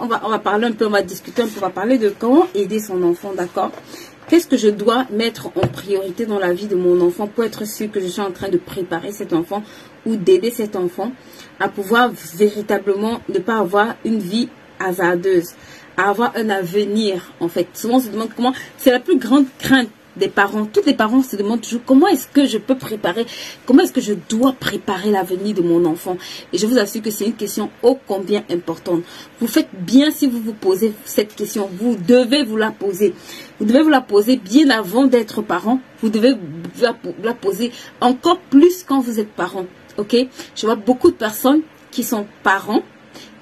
on va parler un peu, on va discuter un peu, on va parler de comment aider son enfant, d'accord? Qu'est-ce que je dois mettre en priorité dans la vie de mon enfant pour être sûr que je suis en train de préparer cet enfant ou d'aider cet enfant à pouvoir véritablement ne pas avoir une vie hasardeuse, à avoir un avenir, en fait. Souvent, on se demande comment, c'est la plus grande crainte des parents. Tous les parents se demandent toujours comment est-ce que je peux préparer, comment est-ce que je dois préparer l'avenir de mon enfant. Et je vous assure que c'est une question ô combien importante. Vous faites bien si vous vous posez cette question. Vous devez vous la poser. Vous devez vous la poser bien avant d'être parent. Vous devez vous la poser encore plus quand vous êtes parent. Ok? Je vois beaucoup de personnes qui sont parents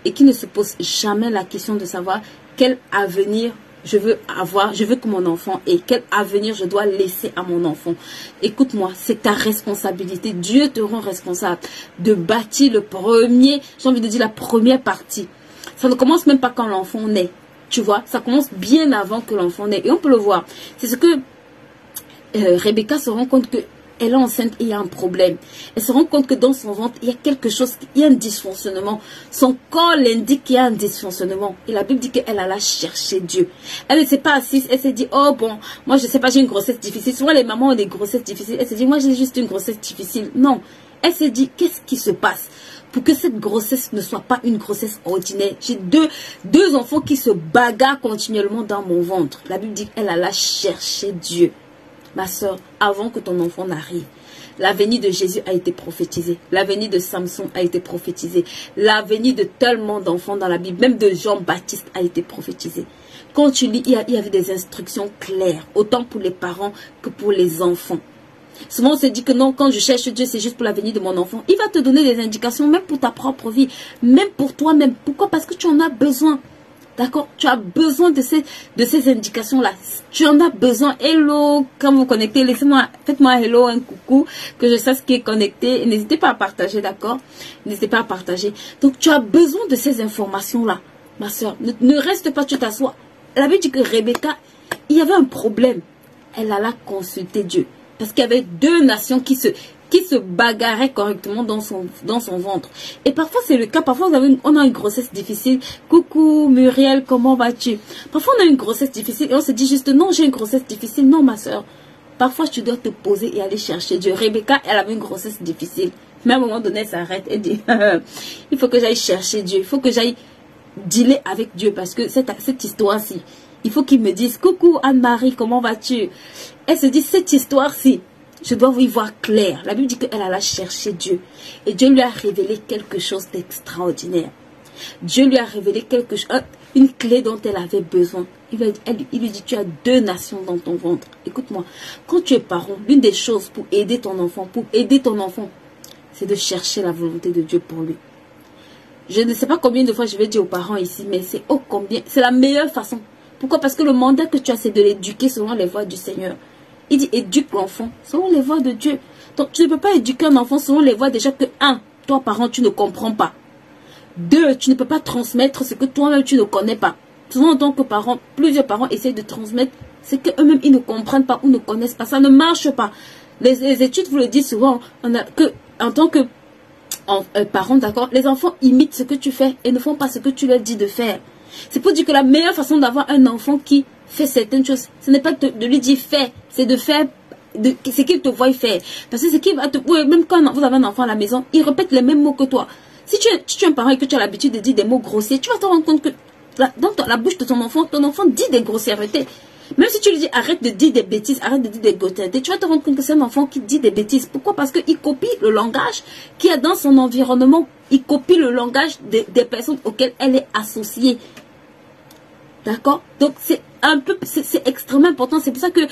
et qui ne se posent jamais la question de savoir quel avenir je veux avoir, je veux que mon enfant ait, quel avenir je dois laisser à mon enfant. Écoute-moi, c'est ta responsabilité. Dieu te rend responsable de bâtir le premier, j'ai envie de dire la première partie. Ça ne commence même pas quand l'enfant naît. Tu vois, ça commence bien avant que l'enfant naît. Et on peut le voir. C'est ce que Rebecca se rend compte que elle est enceinte et il y a un problème. Elle se rend compte que dans son ventre, il y a quelque chose, il y a un dysfonctionnement. Son corps l'indique qu'il y a un dysfonctionnement. Et la Bible dit qu'elle alla chercher Dieu. Elle ne s'est pas assise, elle s'est dit, oh bon, moi je sais pas, j'ai une grossesse difficile. Souvent les mamans ont des grossesses difficiles. Elle s'est dit, moi j'ai juste une grossesse difficile. Non. Elle s'est dit, qu'est-ce qui se passe pour que cette grossesse ne soit pas une grossesse ordinaire? J'ai deux enfants qui se bagarrent continuellement dans mon ventre. La Bible dit qu'elle alla chercher Dieu. Ma soeur, avant que ton enfant n'arrive, l'avenir de Jésus a été prophétisé. L'avenir de Samson a été prophétisé. L'avenir de tellement d'enfants dans la Bible, même de Jean-Baptiste, a été prophétisé. Quand tu lis, il y avait des instructions claires, autant pour les parents que pour les enfants. Souvent, on se dit que non, quand je cherche Dieu, c'est juste pour l'avenir de mon enfant. Il va te donner des indications, même pour ta propre vie, même pour toi-même. Pourquoi? Parce que tu en as besoin. D'accord? Tu as besoin de ces indications-là. Tu en as besoin. Hello, quand vous connectez, laissez-moi, faites-moi hello, un coucou, que je sache ce qui est connecté. N'hésitez pas à partager, d'accord? N'hésitez pas à partager. Donc, tu as besoin de ces informations-là, ma soeur. Ne reste pas, tu t'assois. La Bible dit que Rebecca, il y avait un problème. Elle alla consulter Dieu. Parce qu'il y avait deux nations qui se bagarraient correctement dans son ventre. Et parfois, c'est le cas. Parfois, on a une grossesse difficile. Coucou Muriel, comment vas-tu? Parfois, on a une grossesse difficile et on se dit juste, non, j'ai une grossesse difficile. Non, ma soeur. Parfois, tu dois te poser et aller chercher Dieu. Rebecca, elle avait une grossesse difficile. Mais à un moment donné, elle s'arrête et dit, il faut que j'aille chercher Dieu. Il faut que j'aille dealer avec Dieu. Parce que cette histoire-ci, il faut qu'il me dise, coucou Anne-Marie, comment vas-tu? Elle se dit, cette histoire-ci, je dois vous y voir clair. La Bible dit qu'elle alla chercher Dieu. Et Dieu lui a révélé quelque chose d'extraordinaire. Dieu lui a révélé quelque chose, une clé dont elle avait besoin. Il lui dit, tu as deux nations dans ton ventre. Écoute-moi, quand tu es parent, l'une des choses pour aider ton enfant, c'est de chercher la volonté de Dieu pour lui. Je ne sais pas combien de fois je vais dire aux parents ici, mais c'est ô combien, c'est la meilleure façon. Pourquoi? Parce que le mandat que tu as, c'est de l'éduquer selon les voies du Seigneur. Il dit, éduque l'enfant selon les voies de Dieu. Donc, tu ne peux pas éduquer un enfant selon les voies déjà que, un, toi, parent, tu ne comprends pas. Deux, tu ne peux pas transmettre ce que toi-même, tu ne connais pas. Souvent, en tant que parent, plusieurs parents essayent de transmettre ce qu'eux-mêmes, ils ne comprennent pas ou ne connaissent pas. Ça ne marche pas. Les études vous le disent souvent, en tant que parent, d'accord, les enfants imitent ce que tu fais et ne font pas ce que tu leur dis de faire. C'est pour dire que la meilleure façon d'avoir un enfant qui fait certaines choses, ce n'est pas de lui dire fais, c'est de faire ce qu'il te voit faire. Parce que ce qui va te... Même quand vous avez un enfant à la maison, il répète les mêmes mots que toi. Si tu es un parent et que tu as l'habitude de dire des mots grossiers, tu vas te rendre compte que dans la bouche de ton enfant dit des grossièretés. Même si tu lui dis arrête de dire des bêtises, arrête de dire des grossièretés, tu vas te rendre compte que c'est un enfant qui dit des bêtises. Pourquoi? Parce qu'il copie le langage qu'il y a dans son environnement. Il copie le langage des personnes auxquelles elle est associée. D'accord? Donc, c'est extrêmement important. C'est pour ça que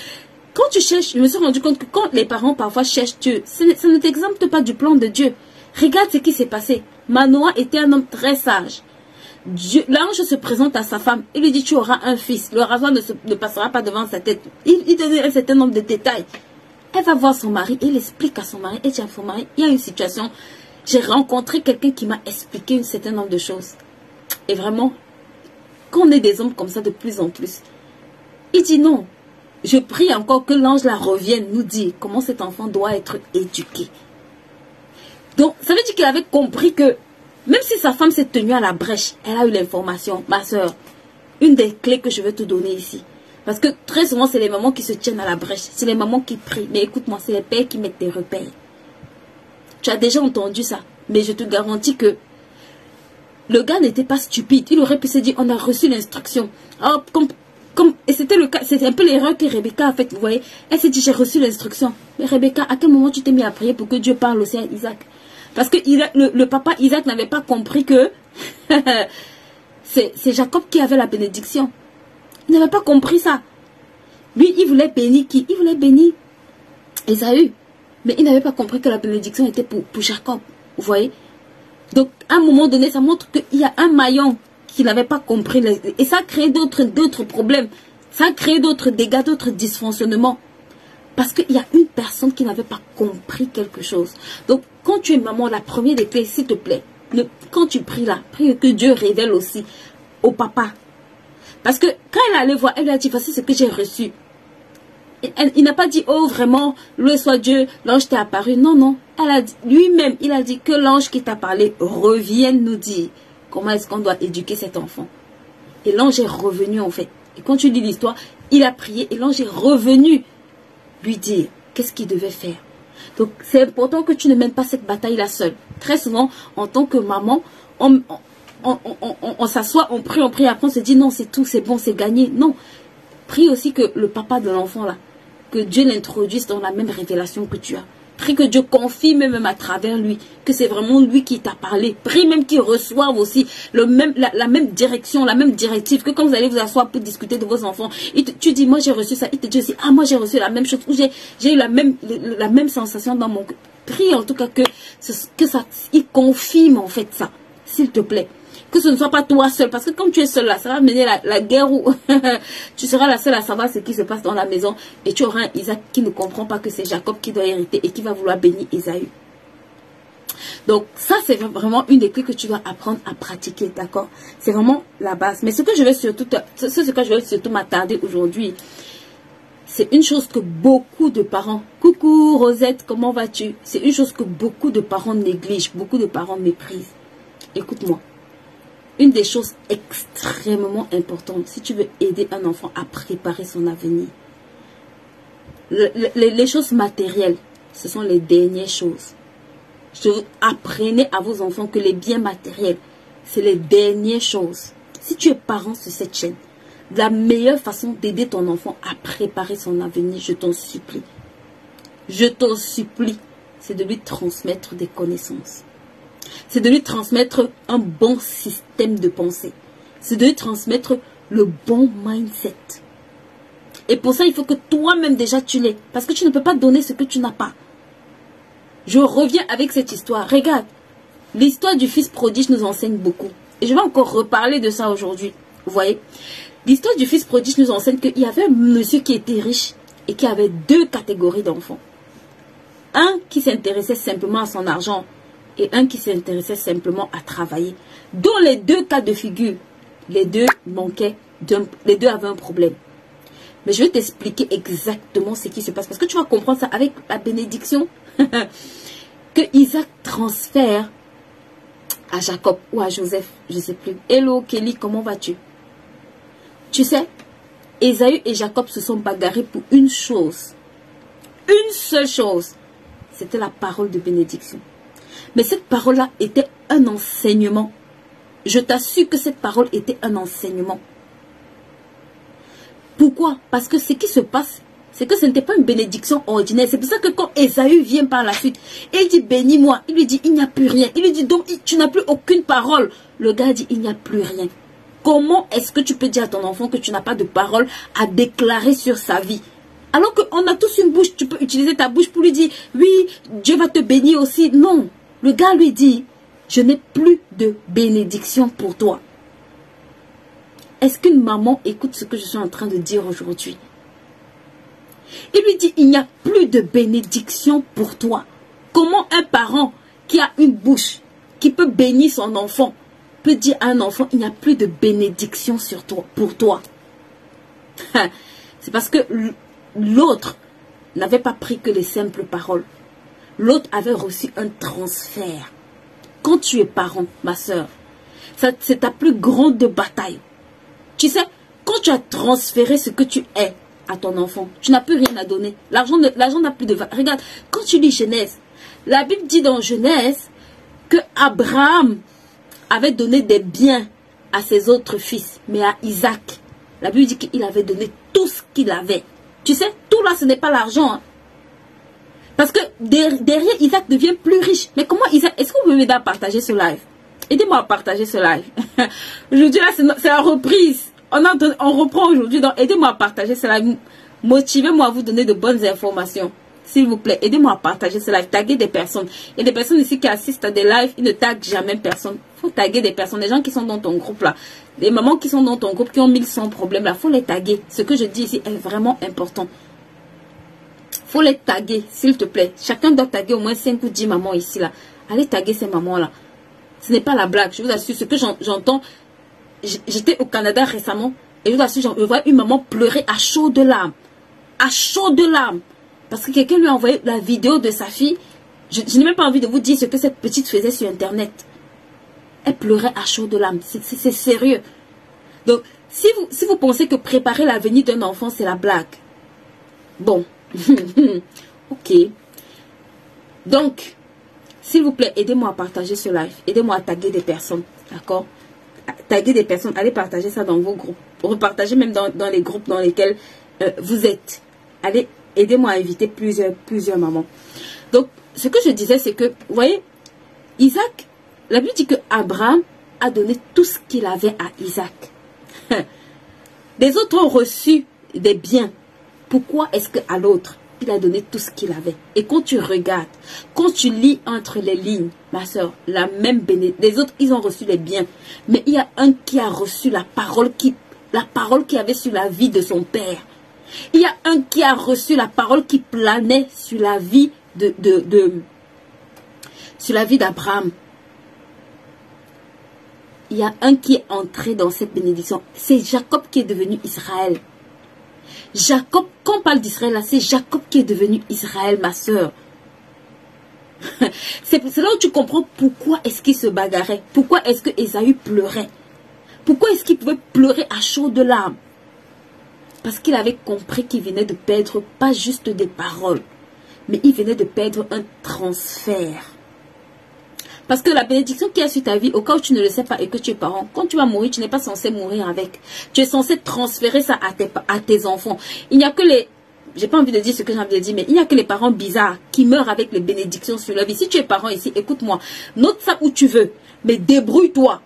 quand tu cherches, je me suis rendu compte que quand les parents parfois cherchent Dieu, ça ne t'exempte pas du plan de Dieu. Regarde ce qui s'est passé. Manoah était un homme très sage. L'ange se présente à sa femme. Il lui dit, tu auras un fils. Le rasoir ne passera pas devant sa tête. Il donne un certain nombre de détails. Elle va voir son mari. Il explique à son mari. Et dit à son mari, il y a une situation. J'ai rencontré quelqu'un qui m'a expliqué un certain nombre de choses. Et vraiment, qu'on ait des hommes comme ça de plus en plus. Il dit non. Je prie encore que l'ange la revienne nous dire comment cet enfant doit être éduqué. Donc, ça veut dire qu'il avait compris que Même si sa femme s'est tenue à la brèche, elle a eu l'information. Ma soeur, une des clés que je vais te donner ici. Parce que très souvent, c'est les mamans qui se tiennent à la brèche. C'est les mamans qui prient. Mais écoute-moi, c'est les pères qui mettent des repères. Tu as déjà entendu ça. Mais je te garantis que le gars n'était pas stupide. Il aurait pu se dire, on a reçu l'instruction. Et c'était le cas, c'était un peu l'erreur que Rebecca a faite, vous voyez. Elle s'est dit, j'ai reçu l'instruction. Mais Rebecca, à quel moment tu t'es mis à prier pour que Dieu parle aussi à Isaac? Parce que le papa Isaac n'avait pas compris que c'est Jacob qui avait la bénédiction. Il n'avait pas compris ça. Lui, il voulait bénir qui? Il voulait bénir Ésaü. Mais il n'avait pas compris que la bénédiction était pour Jacob. Vous voyez? Donc, à un moment donné, ça montre qu'il y a un maillon qui n'avait pas compris. Et ça a créé d'autres problèmes. Ça a créé d'autres dégâts, d'autres dysfonctionnements. Parce qu'il y a une personne qui n'avait pas compris quelque chose. Donc, quand tu es maman, la première des clés, s'il te plaît, quand tu pries là, prie que Dieu révèle aussi au papa. Parce que quand elle allait voir, elle lui a dit, voici ce que j'ai reçu. Il n'a pas dit, oh vraiment, loué soit Dieu, l'ange t'est apparu. Non, non. Lui-même, il a dit que l'ange qui t'a parlé revienne nous dire comment est-ce qu'on doit éduquer cet enfant. Et l'ange est revenu en fait. Et quand tu lis l'histoire, il a prié et l'ange est revenu lui dire qu'est-ce qu'il devait faire. Donc c'est important que tu ne mènes pas cette bataille-là seule. Très souvent, en tant que maman, on s'assoit, on prie, après on se dit non, c'est tout, c'est bon, c'est gagné. Non, prie aussi que le papa de l'enfant là, que Dieu l'introduise dans la même révélation que tu as. Prie que Dieu confie même à travers lui, que c'est vraiment lui qui t'a parlé. Prie même qu'il reçoive aussi la même direction, la même directive, que quand vous allez vous asseoir pour discuter de vos enfants, tu dis, moi j'ai reçu ça, il te dit aussi, ah moi j'ai reçu la même chose, ou j'ai eu la même sensation dans mon cœur. Prie en tout cas que ça, il confirme en fait ça, s'il te plaît. Que ce ne soit pas toi seul, parce que comme tu es seul là, ça va mener la guerre où tu seras la seule à savoir ce qui se passe dans la maison et tu auras un Isaac qui ne comprend pas que c'est Jacob qui doit hériter et qui va vouloir bénir Ésaü. Donc ça c'est vraiment une des clés que tu dois apprendre à pratiquer, d'accord? C'est vraiment la base. Mais ce que je vais surtout m'attarder aujourd'hui, c'est une chose que beaucoup de parents, coucou Rosette, comment vas-tu? C'est une chose que beaucoup de parents négligent, beaucoup de parents méprisent. Écoute-moi. Une des choses extrêmement importantes, si tu veux aider un enfant à préparer son avenir, les choses matérielles, ce sont les dernières choses. Apprenez à vos enfants que les biens matériels, c'est les dernières choses. Si tu es parent sur cette chaîne, la meilleure façon d'aider ton enfant à préparer son avenir, je t'en supplie, c'est de lui transmettre des connaissances. C'est de lui transmettre un bon système de pensée. C'est de lui transmettre le bon mindset. Et pour ça, il faut que toi-même déjà tu l'aies. Parce que tu ne peux pas donner ce que tu n'as pas. Je reviens avec cette histoire. Regarde, l'histoire du fils prodige nous enseigne beaucoup. Et je vais encore reparler de ça aujourd'hui. Vous voyez, l'histoire du fils prodige nous enseigne qu'il y avait un monsieur qui était riche et qui avait deux catégories d'enfants. Un qui s'intéressait simplement à son argent et un qui s'intéressait simplement à travailler. Dans les deux cas de figure, les deux manquaient, les deux avaient un problème. Mais je vais t'expliquer exactement ce qui se passe. Parce que tu vas comprendre ça avec la bénédiction que Isaac transfère à Jacob ou à Joseph, je ne sais plus. Hello Kelly, comment vas-tu? Tu sais, Ésaü et Jacob se sont bagarrés pour une chose. Une seule chose. C'était la parole de bénédiction. Mais cette parole-là était un enseignement. Je t'assure que cette parole était un enseignement. Pourquoi? Parce que ce qui se passe, c'est que ce n'était pas une bénédiction ordinaire. C'est pour ça que quand Ésaü vient par la suite, et il dit bénis-moi, il lui dit il n'y a plus rien. Il lui dit donc tu n'as plus aucune parole. Le gars dit il n'y a plus rien. Comment est-ce que tu peux dire à ton enfant que tu n'as pas de parole à déclarer sur sa vie? Alors qu'on a tous une bouche, tu peux utiliser ta bouche pour lui dire oui, Dieu va te bénir aussi. Non. Le gars lui dit, je n'ai plus de bénédiction pour toi. Est-ce qu'une maman écoute ce que je suis en train de dire aujourd'hui? Il lui dit, il n'y a plus de bénédiction pour toi. Comment un parent qui a une bouche, qui peut bénir son enfant, peut dire à un enfant, il n'y a plus de bénédiction sur toi, pour toi? C'est parce que l'autre n'avait pas pris que les simples paroles. L'autre avait reçu un transfert. Quand quand tu es parent, ma soeur, c'est ta plus grande bataille. Tu sais, quand tu as transféré ce que tu es à ton enfant, tu n'as plus rien à donner. L'argent n'a plus de valeur. Regarde, quand tu lis Genèse, la Bible dit dans Genèse que Abraham avait donné des biens à ses autres fils, mais à Isaac, la Bible dit qu'il avait donné tout ce qu'il avait. Tu sais, tout là, ce n'est pas l'argent. Hein. Parce que derrière, Isaac devient plus riche. Mais comment Isaac... Est-ce que vous pouvez m'aider à partager ce live? Aidez-moi à partager ce live. Aujourd'hui, là, c'est la reprise. On reprend aujourd'hui. Donc, aidez-moi à partager ce live. Motivez-moi à vous donner de bonnes informations. S'il vous plaît, aidez-moi à partager ce live. Taguez des personnes. Il y a des personnes ici qui assistent à des lives. Ils ne taguent jamais personne. Il faut taguer des personnes. Des gens qui sont dans ton groupe là. Des mamans qui sont dans ton groupe qui ont 1100 problèmes là. Il faut les taguer. Ce que je dis ici est vraiment important. Faut les taguer, s'il te plaît. Chacun doit taguer au moins 5 ou 10 mamans ici là. Allez taguer ces mamans là. Ce n'est pas la blague. Je vous assure, ce que j'entends. J'étais au Canada récemment. Et je vous assure, je voyais une maman pleurer à chaudes larmes. À chaudes larmes. Parce que quelqu'un lui a envoyé la vidéo de sa fille. Je n'ai même pas envie de vous dire ce que cette petite faisait sur Internet. Elle pleurait à chaudes larmes. C'est sérieux. Donc, si vous pensez que préparer l'avenir d'un enfant, c'est la blague. Bon. Ok. Donc, s'il vous plaît, aidez-moi à partager ce live. Aidez-moi à taguer des personnes. D'accord? Taguer des personnes. Allez partager ça dans vos groupes. Repartagez même dans les groupes dans lesquels vous êtes. Allez, aidez-moi à inviter plusieurs mamans. Donc, ce que je disais, c'est que, vous voyez, Isaac, la Bible dit que Abraham a donné tout ce qu'il avait à Isaac. Les autres ont reçu des biens. Pourquoi est-ce qu'à l'autre, il a donné tout ce qu'il avait? Et quand tu regardes, quand tu lis entre les lignes, ma soeur, la même bénédiction. Les autres, ils ont reçu les biens. Mais il y a un qui a reçu la parole qu'il avait sur la vie de son père. Il y a un qui a reçu la parole qui planait sur la vie sur la vie d'Abraham. Il y a un qui est entré dans cette bénédiction. C'est Jacob qui est devenu Israël. Jacob, quand on parle d'Israël, là, c'est Jacob qui est devenu Israël, ma soeur. C'est là où tu comprends pourquoi est-ce qu'il se bagarrait. Pourquoi est-ce que Ésaü pleurait. Pourquoi est-ce qu'il pouvait pleurer à chaudes larmes. Parce qu'il avait compris qu'il venait de perdre pas juste des paroles, mais il venait de perdre un transfert. Parce que la bénédiction qui est sur ta vie, au cas où tu ne le sais pas et que tu es parent, quand tu vas mourir, tu n'es pas censé mourir avec. Tu es censé transférer ça à tes enfants. Il n'y a que les... J'ai pas envie de dire ce que j'ai envie de dire, mais il n'y a que les parents bizarres qui meurent avec les bénédictions sur leur vie. Si tu es parent ici, écoute-moi. Note ça où tu veux, mais débrouille-toi.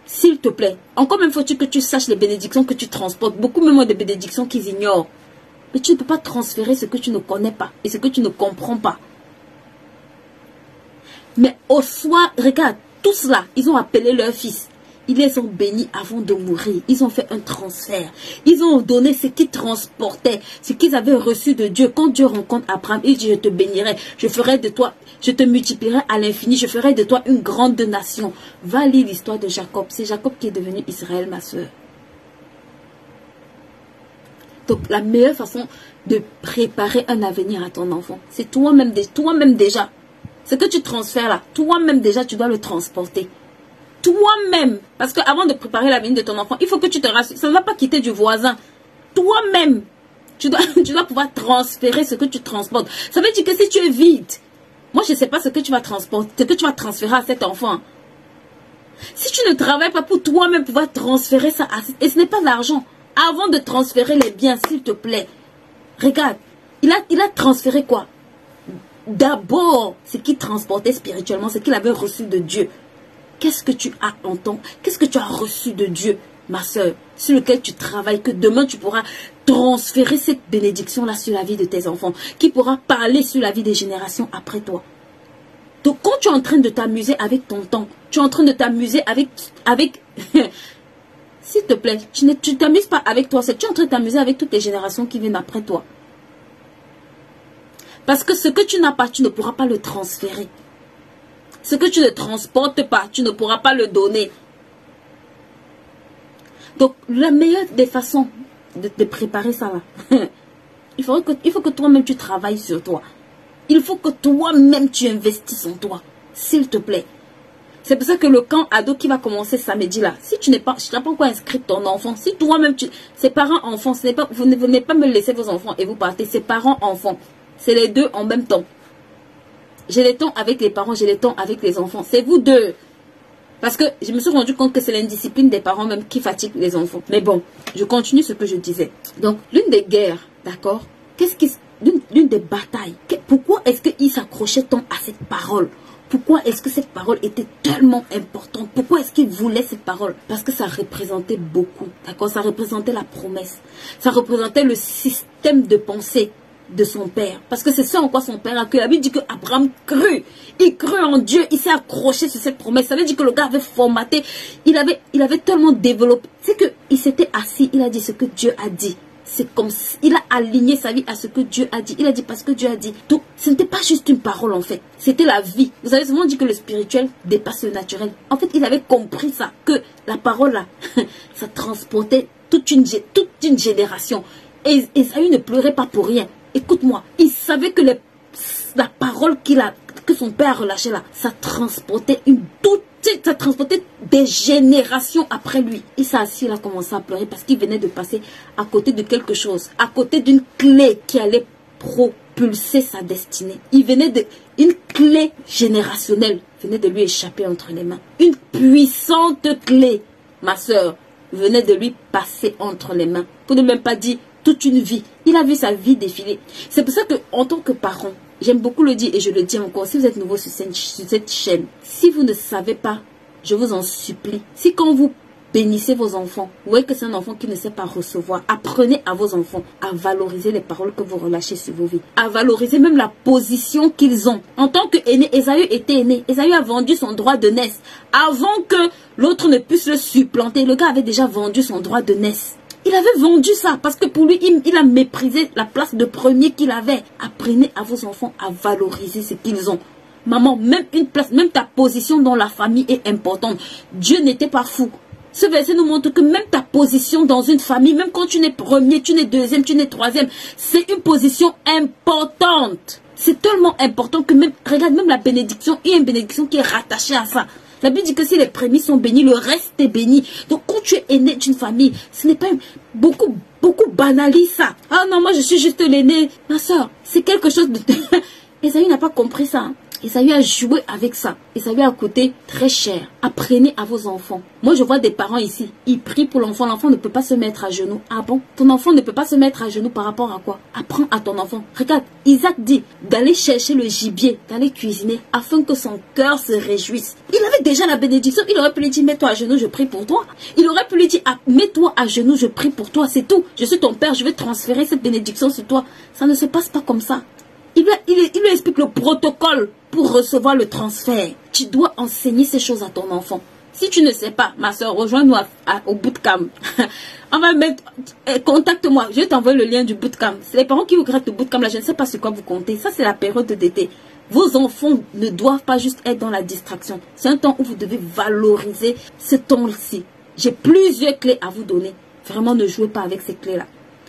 S'il te plaît. Encore même faut-il que tu saches les bénédictions que tu transportes. Beaucoup même ont des bénédictions qu'ils ignorent. Mais tu ne peux pas transférer ce que tu ne connais pas et ce que tu ne comprends pas. Mais au soir, regarde, tous là, ils ont appelé leur fils. Ils les ont bénis avant de mourir. Ils ont fait un transfert. Ils ont donné ce qu'ils transportaient, ce qu'ils avaient reçu de Dieu. Quand Dieu rencontre Abraham, il dit, je te bénirai, je ferai de toi, je te multiplierai à l'infini, je ferai de toi une grande nation. Va lire l'histoire de Jacob. C'est Jacob qui est devenu Israël, ma soeur. Donc, la meilleure façon de préparer un avenir à ton enfant, c'est toi-même déjà. Ce que tu transfères là, toi-même déjà, tu dois le transporter. Toi-même. Parce qu'avant de préparer l'avenir de ton enfant, il faut que tu te rassures. Ça ne va pas quitter du voisin. Toi-même, tu dois pouvoir transférer ce que tu transportes. Ça veut dire que si tu es vide, moi je ne sais pas ce que tu vas transporter, ce que tu vas transférer à cet enfant. Si tu ne travailles pas pour toi-même pouvoir transférer ça, et ce n'est pas l'argent. Avant de transférer les biens, s'il te plaît, regarde, il a transféré quoi? D'abord, ce qu'il transportait spirituellement, ce qu'il avait reçu de Dieu. Qu'est-ce que tu as entendu? Qu'est-ce que tu as reçu de Dieu, ma soeur, sur lequel tu travailles, que demain tu pourras transférer cette bénédiction-là sur la vie de tes enfants, qui pourra parler sur la vie des générations après toi. Donc, quand tu es en train de t'amuser avec ton temps, tu es en train de t'amuser avec s'il te plaît, tu ne t'amuses pas avec toi, c'est tu es en train de t'amuser avec toutes les générations qui viennent après toi. Parce que ce que tu n'as pas, tu ne pourras pas le transférer. Ce que tu ne transportes pas, tu ne pourras pas le donner. Donc, la meilleure des façons de préparer ça là, il faut que toi-même tu travailles sur toi. Il faut que toi-même tu investisses en toi. S'il te plaît. C'est pour ça que le camp ado qui va commencer samedi là, si tu n'as pas encore inscrit ton enfant, si toi-même, c'est parents-enfants, vous ne venez pas me laisser vos enfants et vous partez, c'est parents-enfants. C'est les deux en même temps. J'ai les temps avec les parents, j'ai les temps avec les enfants. C'est vous deux. Parce que je me suis rendu compte que c'est l'indiscipline des parents même qui fatigue les enfants. Mais bon, je continue ce que je disais. Donc, l'une des guerres, d'accord, l'une des batailles, pourquoi est-ce qu'il s'accrochait tant à cette parole? Pourquoi est-ce que cette parole était tellement importante? Pourquoi est-ce qu'il voulait cette parole? Parce que ça représentait beaucoup, d'accord? Ça représentait la promesse. Ça représentait le système de pensée de son père. Parce que c'est ça en quoi son père a cru. La Bible dit que Abraham crut. Il crut en Dieu. Il s'est accroché sur cette promesse. Ça veut dire que le gars avait formaté. Il avait tellement développé. C'est qu'il s'était assis. Il a dit ce que Dieu a dit. C'est comme si il a aligné sa vie à ce que Dieu a dit. Il a dit parce que Dieu a dit. Donc, ce n'était pas juste une parole en fait. C'était la vie. Vous avez souvent dit que le spirituel dépasse le naturel. En fait, il avait compris ça. Que la parole là, ça transportait toute une génération. Et Esaü ne pleurait pas pour rien. Écoute-moi. Il savait que la parole que son père a relâchée là, ça transportait ça transportait des générations après lui. Il s'est assis, il a commencé à pleurer parce qu'il venait de passer à côté de quelque chose, à côté d'une clé qui allait propulser sa destinée. Une clé générationnelle venait de lui échapper entre les mains. Une puissante clé, ma soeur, venait de lui passer entre les mains. Pour ne même pas dire toute une vie. Il a vu sa vie défiler. C'est pour ça que, en tant que parent, j'aime beaucoup le dire et je le dis encore, si vous êtes nouveau sur cette chaîne, si vous ne savez pas, je vous en supplie, si quand vous bénissez vos enfants, vous voyez que c'est un enfant qui ne sait pas recevoir, apprenez à vos enfants à valoriser les paroles que vous relâchez sur vos vies, à valoriser même la position qu'ils ont. En tant qu'aîné, Esaü était aîné. Esaü a vendu son droit de naissance avant que l'autre ne puisse le supplanter. Le gars avait déjà vendu son droit de naissance. Il avait vendu ça parce que pour lui, il a méprisé la place de premier qu'il avait. Apprenez à vos enfants à valoriser ce qu'ils ont. Maman, même une place, même ta position dans la famille est importante. Dieu n'était pas fou. Ce verset nous montre que même ta position dans une famille, même quand tu n'es premier, tu n'es deuxième, tu n'es troisième, c'est une position importante. C'est tellement important que même, regarde, même la bénédiction, il y a une bénédiction qui est rattachée à ça. La Bible dit que si les prémices sont bénis, le reste est béni. Donc quand tu es aîné d'une famille, ce n'est pas beaucoup banalisent ça. Ah non, moi je suis juste l'aîné. Ma soeur, c'est quelque chose de... Esaü n'a pas compris ça. Hein. Esaü a joué avec ça. Esaü a coûté très cher. Apprenez à vos enfants. Moi, je vois des parents ici. Ils prient pour l'enfant. L'enfant ne peut pas se mettre à genoux. Ah bon? Ton enfant ne peut pas se mettre à genoux par rapport à quoi? Apprends à ton enfant. Regarde, Isaac dit d'aller chercher le gibier, d'aller cuisiner afin que son cœur se réjouisse. Il avait déjà la bénédiction. Il aurait pu lui dire, mets-toi à genoux, je prie pour toi. Il aurait pu lui dire, ah, mets-toi à genoux, je prie pour toi. C'est tout. Je suis ton père, je vais transférer cette bénédiction sur toi. Ça ne se passe pas comme ça. Il lui explique le protocole pour recevoir le transfert. Tu dois enseigner ces choses à ton enfant. Si tu ne sais pas, ma soeur, rejoins-nous au bootcamp. On va mettre... contacte-moi. Je vais t'envoyer le lien du bootcamp. C'est les parents qui vous grattent le bootcamp. Là, je ne sais pas sur quoi vous comptez. Ça, c'est la période d'été. Vos enfants ne doivent pas juste être dans la distraction. C'est un temps où vous devez valoriser ce temps-ci. J'ai plusieurs clés à vous donner. Vraiment, ne jouez pas avec ces clés-là.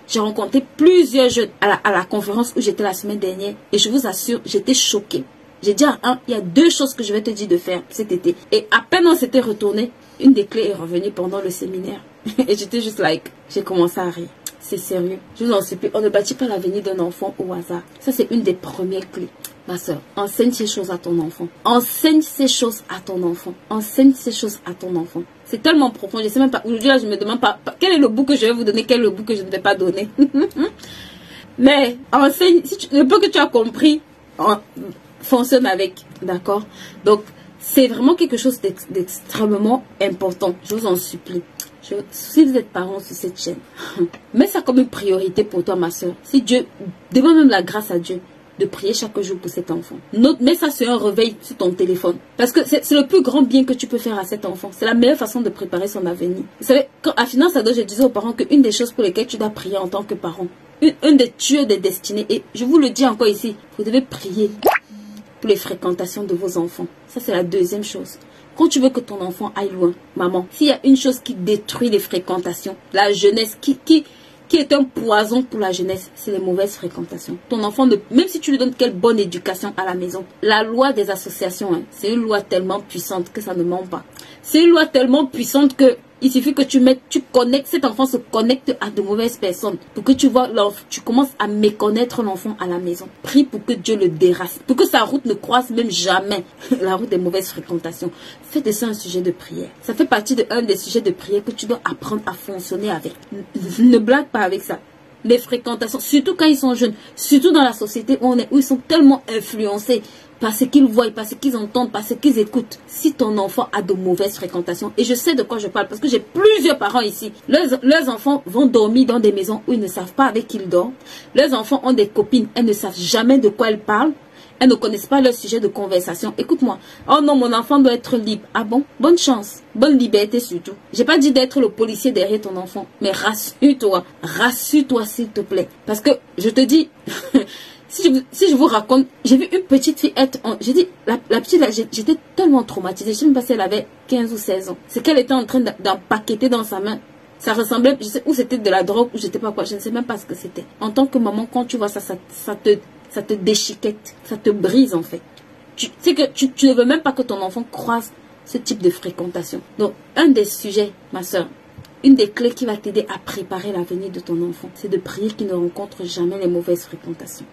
J'ai rencontré plusieurs jeunes à la conférence où j'étais la semaine dernière. Et je vous assure, j'étais choquée. J'ai dit à un, il y a 2 choses que je vais te dire de faire cet été. Et à peine on s'était retourné, une des clés est revenue pendant le séminaire. Et j'étais juste like, j'ai commencé à rire. C'est sérieux. Je vous en supplie, on ne bâtit pas l'avenir d'un enfant au hasard. Ça, c'est une des premières clés. Ma soeur, enseigne ces choses à ton enfant. Enseigne ces choses à ton enfant. Enseigne ces choses à ton enfant. C'est tellement profond. Je ne sais même pas. Aujourd'hui, là, je me demande pas quel est le bout que je vais vous donner, quel est le bout que je ne vais pas donner. Mais enseigne, le peu que tu as compris, fonctionne avec. D'accord? Donc, c'est vraiment quelque chose d'extrêmement important. Je vous en supplie. Si vous êtes parent sur cette chaîne, mets ça comme une priorité pour toi, ma soeur. Si Dieu, demande même la grâce à Dieu de prier chaque jour pour cet enfant. Mets ça sur un réveil sur ton téléphone. Parce que c'est le plus grand bien que tu peux faire à cet enfant. C'est la meilleure façon de préparer son avenir. Vous savez, à Finance Ado, je disais aux parents qu'une des choses pour lesquelles tu dois prier en tant que parent, une des tueurs des destinées, et je vous le dis encore ici, vous devez prier pour les fréquentations de vos enfants. Ça, c'est la deuxième chose. Quand tu veux que ton enfant aille loin, maman, s'il y a une chose qui détruit les fréquentations, la jeunesse, qui qui est un poison pour la jeunesse, c'est les mauvaises fréquentations. Ton enfant, même si tu lui donnes quelle bonne éducation à la maison, la loi des associations, hein, c'est une loi tellement puissante que ça ne ment pas. C'est une loi tellement puissante que il suffit que tu connectes, cet enfant se connecte à de mauvaises personnes pour que tu vois, tu commences à méconnaître l'enfant à la maison. Prie pour que Dieu le déracine, pour que sa route ne croise même jamais la route des mauvaises fréquentations. Fais de ça un sujet de prière. Ça fait partie d'un des sujets de prière que tu dois apprendre à fonctionner avec. Ne blague pas avec ça. Les fréquentations, surtout quand ils sont jeunes, surtout dans la société où ils sont tellement influencés par ce qu'ils voient, par ce qu'ils entendent, par ce qu'ils écoutent. Si ton enfant a de mauvaises fréquentations, et je sais de quoi je parle parce que j'ai plusieurs parents ici, leurs enfants vont dormir dans des maisons où ils ne savent pas avec qui ils dorment. Leurs enfants ont des copines, elles ne savent jamais de quoi elles parlent. Elles ne connaissent pas leur sujet de conversation. Écoute-moi. Oh non, mon enfant doit être libre. Ah bon? Bonne chance. Bonne liberté surtout. J'ai pas dit d'être le policier derrière ton enfant. Mais rassure-toi. Rassure-toi s'il te plaît. Parce que je te dis... si je vous raconte, j'ai vu une petite fille être... J'ai dit, la petite là, j'étais tellement traumatisée. Je ne sais même pas si elle avait 15 ou 16 ans. C'est qu'elle était en train d'empaqueter dans sa main. Ça ressemblait, je sais, ou c'était de la drogue, ou je sais pas quoi. Je ne sais même pas ce que c'était. En tant que maman, quand tu vois ça, ça te déchiquette, ça te brise en fait. C'est que tu ne veux même pas que ton enfant croise ce type de fréquentation. Donc, un des sujets, ma soeur, une des clés qui va t'aider à préparer l'avenir de ton enfant, c'est de prier qu'il ne rencontre jamais les mauvaises fréquentations.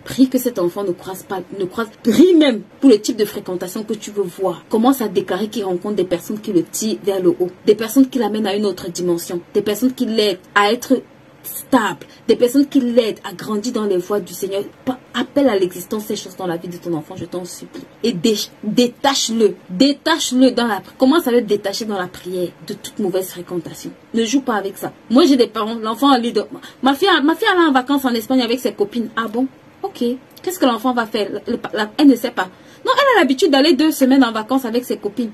Prie que cet enfant ne croise pas, prie même pour le type de fréquentation que tu veux voir. Commence à déclarer qu'il rencontre des personnes qui le tirent vers le haut, des personnes qui l'amènent à une autre dimension, des personnes qui l'aident à être stable, des personnes qui l'aident à grandir dans les voies du Seigneur. Appelle à l'existence ces choses dans la vie de ton enfant, je t'en supplie. Et détache-le. Détache-le dans la... Commence à le détacher dans la prière de toute mauvaise fréquentation. Ne joue pas avec ça. Moi, j'ai des parents, l'enfant a leader. Ma fille allait en vacances en Espagne avec ses copines. Ah bon? Ok. Qu'est-ce que l'enfant va faire? Elle ne sait pas. Non, elle a l'habitude d'aller 2 semaines en vacances avec ses copines.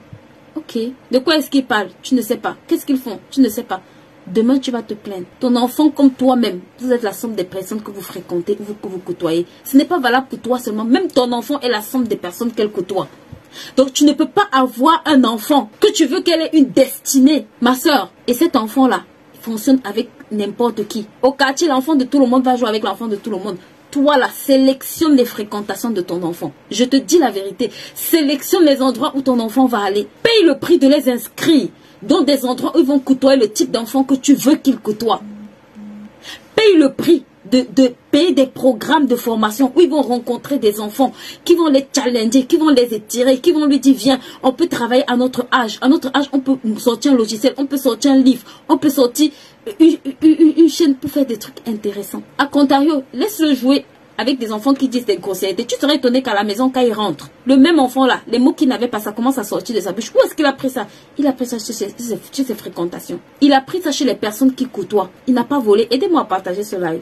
Ok. De quoi est-ce qu'ils parlent? Tu ne sais pas. Qu'est-ce qu'ils font? Tu ne sais pas. Demain, tu vas te plaindre. Ton enfant, comme toi-même, vous êtes la somme des personnes que vous fréquentez, que vous côtoyez. Ce n'est pas valable pour toi seulement. Même ton enfant est la somme des personnes qu'elle côtoie. Donc, tu ne peux pas avoir un enfant que tu veux qu'elle ait une destinée, ma soeur. Et cet enfant-là fonctionne avec n'importe qui. Au quartier, l'enfant de tout le monde va jouer avec l'enfant de tout le monde. Toi, là, sélectionne les fréquentations de ton enfant. Je te dis la vérité. Sélectionne les endroits où ton enfant va aller. Paye le prix de les inscrire dans des endroits où ils vont côtoyer le type d'enfant que tu veux qu'ils côtoient. Paye le prix de payer des programmes de formation où ils vont rencontrer des enfants qui vont les challenger, qui vont les étirer, qui vont lui dire, viens, on peut travailler à notre âge. À notre âge, on peut sortir un logiciel, on peut sortir un livre, on peut sortir une chaîne pour faire des trucs intéressants. A contrario, laisse-le jouer avec des enfants qui disent des grossièretés. Tu serais étonné qu'à la maison, quand il rentre, le même enfant là, les mots qu'il n'avait pas, ça commence à sortir de sa bouche. Où est-ce qu'il a pris ça? Il a pris ça chez ses fréquentations. Il a pris ça chez les personnes qui côtoient. Il n'a pas volé. Aidez-moi à partager ce live.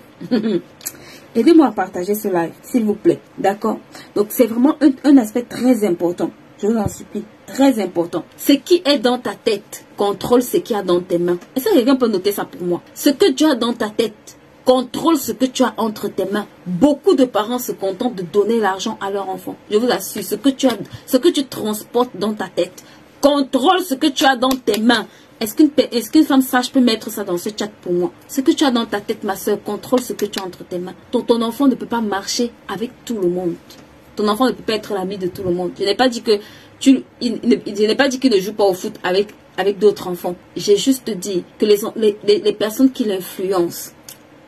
Aidez-moi à partager ce live, s'il vous plaît. D'accord? Donc, c'est vraiment un aspect très important. Je vous en supplie. Très important. Ce qui est dans ta tête contrôle ce qu'il y a dans tes mains. Est-ce que quelqu'un peut noter ça pour moi? Ce que tu as dans ta tête contrôle ce que tu as entre tes mains. Beaucoup de parents se contentent de donner l'argent à leur enfant. Je vous assure, ce que tu transportes dans ta tête contrôle ce que tu as dans tes mains. Est-ce qu'une femme sage peut mettre ça dans ce chat pour moi? Ce que tu as dans ta tête, ma soeur, contrôle ce que tu as entre tes mains. Ton enfant ne peut pas marcher avec tout le monde. Ton enfant ne peut pas être l'ami de tout le monde. Je n'ai pas dit que je n'ai pas dit qu'il ne joue pas au foot avec d'autres enfants. J'ai juste dit que les personnes qui l'influencent,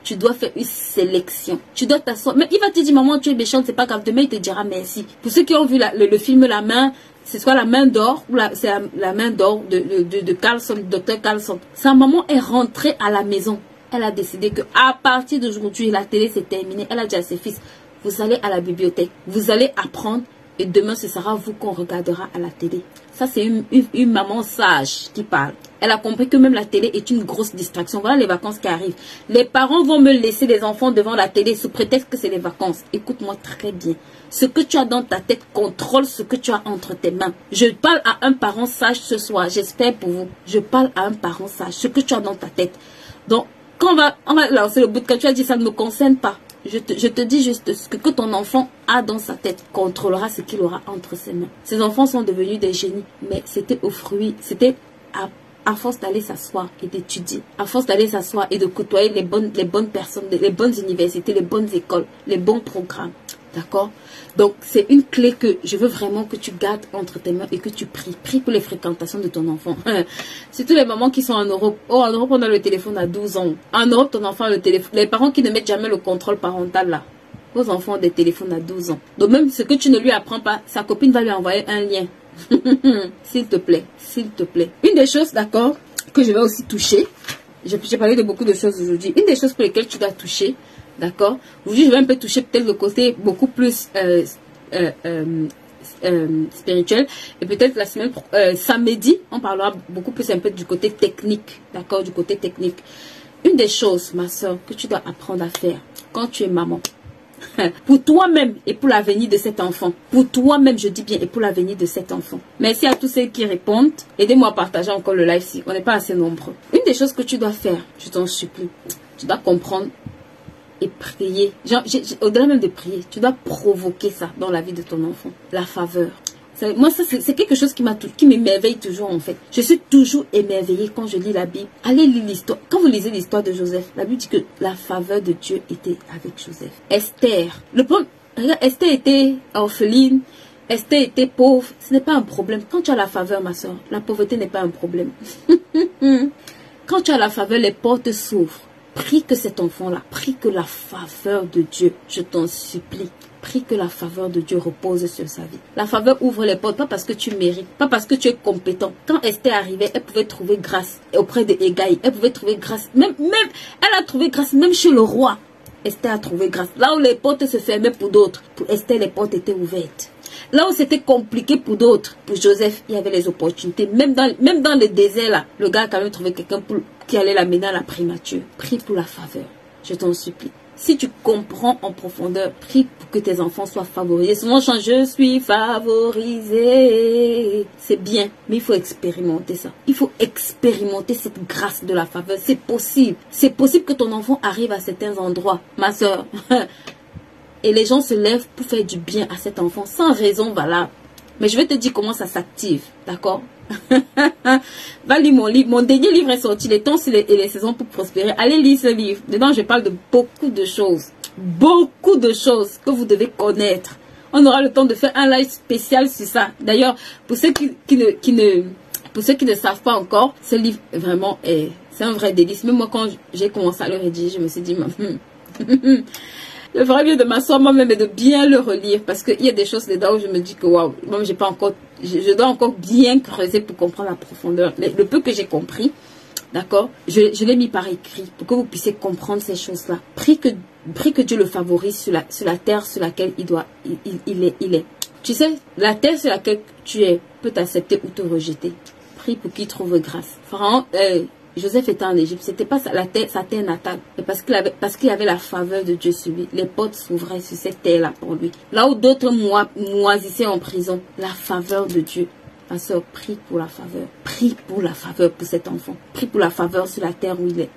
tu dois faire une sélection. Tu dois t'asseoir. Mais il va te dire, maman, tu es méchante, c'est pas grave. Demain, il te dira merci. Pour ceux qui ont vu le film La Main, c'est soit La Main d'or ou c'est la Main d'or de Carlson, Dr. Carlson. Sa maman est rentrée à la maison. Elle a décidé que à partir d'aujourd'hui, la télé c'est terminé. Elle a dit à ses fils, vous allez à la bibliothèque, vous allez apprendre et demain ce sera vous qu'on regardera à la télé. Ça c'est une maman sage qui parle. Elle a compris que même la télé est une grosse distraction. Voilà les vacances qui arrivent. Les parents vont me laisser les enfants devant la télé sous prétexte que c'est les vacances. Écoute-moi très bien. Ce que tu as dans ta tête contrôle ce que tu as entre tes mains. Je parle à un parent sage ce soir. J'espère pour vous. Je parle à un parent sage. Ce que tu as dans ta tête. Donc, quand on va lancer le bout de quand tu as dit ça ne me concerne pas. Je te dis juste ce que ton enfant a dans sa tête contrôlera ce qu'il aura entre ses mains. Ces enfants sont devenus des génies. Mais c'était au fruit. C'était à à force d'aller s'asseoir et d'étudier, à force d'aller s'asseoir et de côtoyer les bonnes personnes, les bonnes universités, les bonnes écoles, les bons programmes. D'accord? Donc, c'est une clé que je veux vraiment que tu gardes entre tes mains et que tu pries. Prie pour les fréquentations de ton enfant. Surtout les mamans qui sont en Europe. Oh, en Europe, on a le téléphone à 12 ans. En Europe, ton enfant a le téléphone. Les parents qui ne mettent jamais le contrôle parental là. Vos enfants ont des téléphones à 12 ans. Donc, même ce que tu ne lui apprends pas, sa copine va lui envoyer un lien. S'il te plaît. S'il te plaît. Une des choses, d'accord, que je vais aussi toucher. J'ai parlé de beaucoup de choses aujourd'hui. Une des choses pour lesquelles tu dois toucher, d'accord. Aujourd'hui, je vais un peu toucher peut-être le côté beaucoup plus spirituel. Et peut-être la semaine samedi, on parlera beaucoup plus un peu du côté technique, d'accord, du côté technique. Une des choses, ma soeur, que tu dois apprendre à faire quand tu es maman, pour toi-même et pour l'avenir de cet enfant. Pour toi-même, je dis bien, et pour l'avenir de cet enfant. Merci à tous ceux qui répondent. Aidez-moi à partager encore le live si on n'est pas assez nombreux. Une des choses que tu dois faire, je t'en supplie, tu dois comprendre et prier. Au-delà même de prier, tu dois provoquer ça dans la vie de ton enfant. La faveur. Moi, ça, c'est quelque chose qui m'émerveille toujours, en fait. Je suis toujours émerveillée quand je lis la Bible. Allez lire l'histoire. Quand vous lisez l'histoire de Joseph, la Bible dit que la faveur de Dieu était avec Joseph. Esther. Esther était orpheline. Esther était pauvre. Ce n'est pas un problème. Quand tu as la faveur, ma soeur, la pauvreté n'est pas un problème. Quand tu as la faveur, les portes s'ouvrent. Prie que cet enfant-là, prie que la faveur de Dieu, je t'en supplie, prie que la faveur de Dieu repose sur sa vie. La faveur ouvre les portes, pas parce que tu mérites, pas parce que tu es compétent. Quand Esther arrivait, elle pouvait trouver grâce auprès de Hégaï. Elle pouvait trouver grâce, elle a trouvé grâce même chez le roi. Esther a trouvé grâce. Là où les portes se fermaient pour d'autres, pour Esther, les portes étaient ouvertes. Là où c'était compliqué pour d'autres, pour Joseph, il y avait les opportunités. Même dans le désert, là, le gars a quand même trouvé quelqu'un qui allait l'amener à la primature. Prie pour la faveur. Je t'en supplie. Si tu comprends en profondeur, prie pour que tes enfants soient favorisés. Souvent, je suis favorisé. C'est bien, mais il faut expérimenter ça. Il faut expérimenter cette grâce de la faveur. C'est possible. C'est possible que ton enfant arrive à certains endroits. Ma soeur, et les gens se lèvent pour faire du bien à cet enfant sans raison valable. Mais je vais te dire comment ça s'active, d'accord? Va lire mon livre. Mon dernier livre est sorti, Les temps et les saisons pour prospérer. Allez lire ce livre. Dedans, je parle de beaucoup de choses. Beaucoup de choses que vous devez connaître. On aura le temps de faire un live spécial sur ça. D'ailleurs, pour ceux qui ne savent pas encore, ce livre, vraiment, c'est un vrai délice. Même moi, quand j'ai commencé à le rédiger, je me suis dit... Le vrai bien de m'asseoir moi-même et de bien le relire parce qu'il y a des choses dedans où je me dis que waouh, moi j'ai pas encore, je dois encore bien creuser pour comprendre la profondeur. Le peu que j'ai compris, d'accord, je l'ai mis par écrit pour que vous puissiez comprendre ces choses-là. Prie que Dieu le favorise sur la terre sur laquelle il est. Tu sais, la terre sur laquelle tu es peut t'accepter ou te rejeter. Prie pour qu'il trouve grâce. Pharaon, Joseph était en Égypte, c'était pas sa terre natale, mais parce qu'il avait la faveur de Dieu sur lui. Les portes s'ouvraient sur cette terre-là pour lui. Là où d'autres moisissaient en prison, la faveur de Dieu. Ma soeur, prie pour la faveur. Prie pour la faveur pour cet enfant. Prie pour la faveur sur la terre où il est.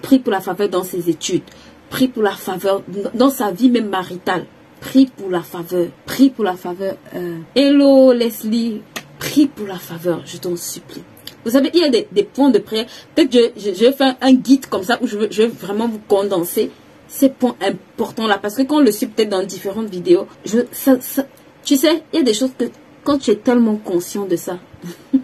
Prie pour la faveur dans ses études. Prie pour la faveur dans sa vie même maritale. Prie pour la faveur. Prie pour la faveur. Hello Leslie. Prie pour la faveur, je t'en supplie. Vous savez, il y a des points de prière. Peut-être je vais faire un guide comme ça où je vais vraiment vous condenser ces points importants-là. Parce que quand on le suit peut-être dans différentes vidéos, tu sais, il y a des choses que quand tu es tellement conscient de ça,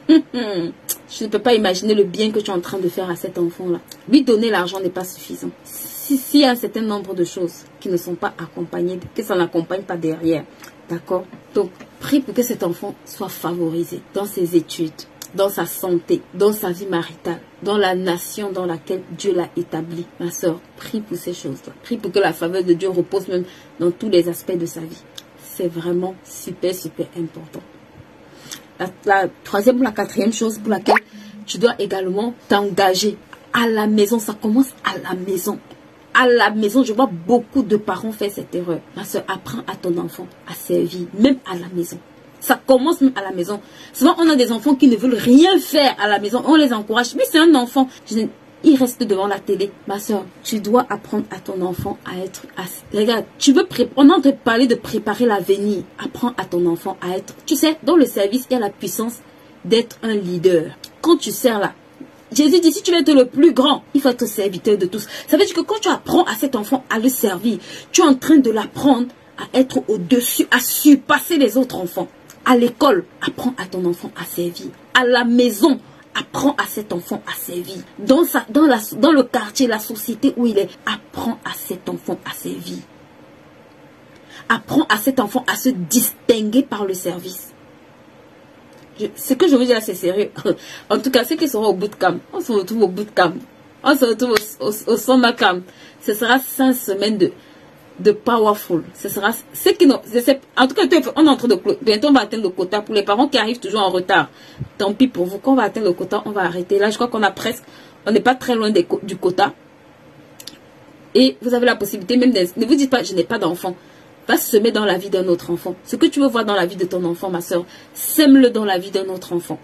je ne peux pas imaginer le bien que tu es en train de faire à cet enfant-là. Lui donner l'argent n'est pas suffisant. S'il y a un certain nombre de choses qui ne sont pas accompagnées, que ça n'accompagne pas derrière. D'accord? Donc, prie pour que cet enfant soit favorisé dans ses études, dans sa santé, dans sa vie maritale, dans la nation dans laquelle Dieu l'a établi. Ma soeur, prie pour ces choses-là. Prie pour que la faveur de Dieu repose même dans tous les aspects de sa vie. C'est vraiment super, super important. La troisième ou la quatrième chose pour laquelle tu dois également t'engager à la maison. Ça commence à la maison. À la maison, je vois beaucoup de parents faire cette erreur. Ma soeur, apprends à ton enfant à servir, même à la maison. Ça commence même à la maison. Souvent, on a des enfants qui ne veulent rien faire à la maison. On les encourage. Mais c'est un enfant. Il reste devant la télé. Ma soeur, tu dois apprendre à ton enfant à être... Regarde, on est en train de parler de préparer l'avenir. Apprends à ton enfant à être... Tu sais, dans le service, il y a la puissance d'être un leader. Quand tu sers là, Jésus dit, si tu veux être le plus grand, il faut être serviteur de tous. Ça veut dire que quand tu apprends à cet enfant à le servir, tu es en train de l'apprendre à être au-dessus, à surpasser les autres enfants. À l'école, apprends à ton enfant à servir. À la maison, apprends à cet enfant à servir. Dans le quartier, la société où il est, apprends à cet enfant à servir. Apprends à cet enfant à se distinguer par le service. Ce que je veux dire, c'est sérieux. En tout cas, ceux qui seront au bootcamp, on se retrouve au bootcamp. On se retrouve au summer camp. Ce sera 5 semaines de powerful. Ce sera ceux qui n'ont. En tout cas, on est en train de. Bientôt, on va atteindre le quota. Pour les parents qui arrivent toujours en retard, tant pis pour vous. Quand on va atteindre le quota, on va arrêter. Là, je crois qu'on a presque. On n'est pas très loin du quota. Et vous avez la possibilité même de. Ne vous dites pas, je n'ai pas d'enfant. Va semer dans la vie d'un autre enfant. Ce que tu veux voir dans la vie de ton enfant, ma soeur, sème-le dans la vie d'un autre enfant.